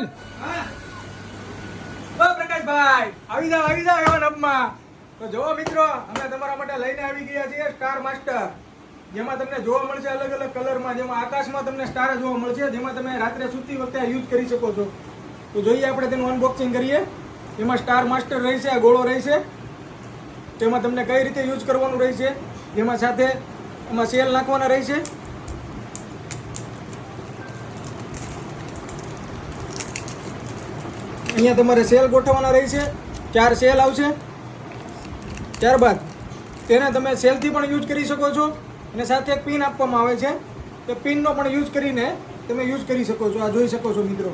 બોલ. ઓ પ્રકાશભાઈ, આવી જાવ એવા નબમાં. તો જુઓ મિત્રો, અમે તમારા માટે લઈને આવી ગયા છીએ સ્ટાર માસ્ટર, જેમાં તમને જોવા મળશે અલગ અલગ કલરમાં, જેમાં આકાશમાં તમને સ્ટાર જોવા મળશે, જેમાં તમે રાત્રે સૂતી વખતે યુઝ કરી શકો છો. તો જોઈએ આપણે તેનું અનબોક્સિંગ કરીએ. એમાં સ્ટાર માસ્ટર રહેશે, આ ગોળો રહેશે, તેમાં તમને કઈ રીતે યુઝ કરવાનું રહેશે, જેમાં સાથે એમાં સેલ નાખવાના રહેશે. અહીંયા તમારે સેલ ગોઠવવાના રહેશે, 4 સેલ આવશે. ત્યારબાદ તેને તમે સેલથી પણ યુઝ કરી શકો છો, અને સાથે એક પિન આપવામાં આવે છે, તે પિનનો પણ યુઝ કરીને તમે યુઝ કરી શકો છો. આ જોઈ શકો છો મિત્રો,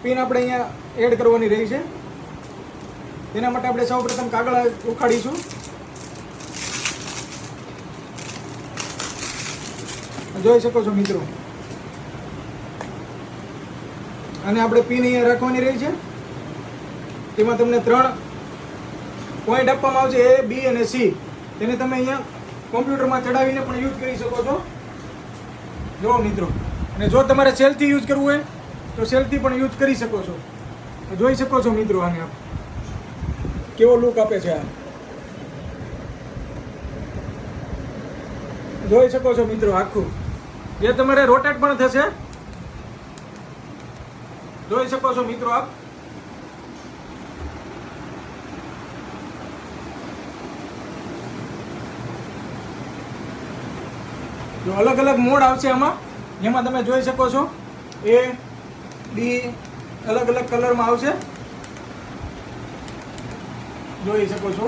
પિન આપણે અહીંયા એડ કરવાની રહી છે. તેના માટે આપણે સૌપ્રથમ કાગળ ઉખાડીશું. જોઈ શકો છો મિત્રો, અને આપણે પિન અહીંયા રાખવાની રહી છે. તેમાં તમને 3 પોઈન્ટ આપવામાં આવશે, A, B અને C. તેને તમે અહીંયા કોમ્પ્યુટરમાં ચડાવીને પણ યુઝ કરી શકો છો. જો મિત્રો, અને જો તમારે સેલથી યુઝ કરવું હોય તો સેલથી પણ યુઝ કરી શકો છો. જોઈ શકો છો મિત્રો, આને આપ કેવો લુક આપે છે. આ જોઈ શકો છો મિત્રો, આખું એ તમારે રોટેટ પણ થશે. જોઈ શકો છો મિત્રો આપ. જો અલગ અલગ મોડ આવશે આમાં, જેમાં તમે જોઈ શકો છો A, B અલગ અલગ કલરમાં આવશે. જોઈ શકો છો.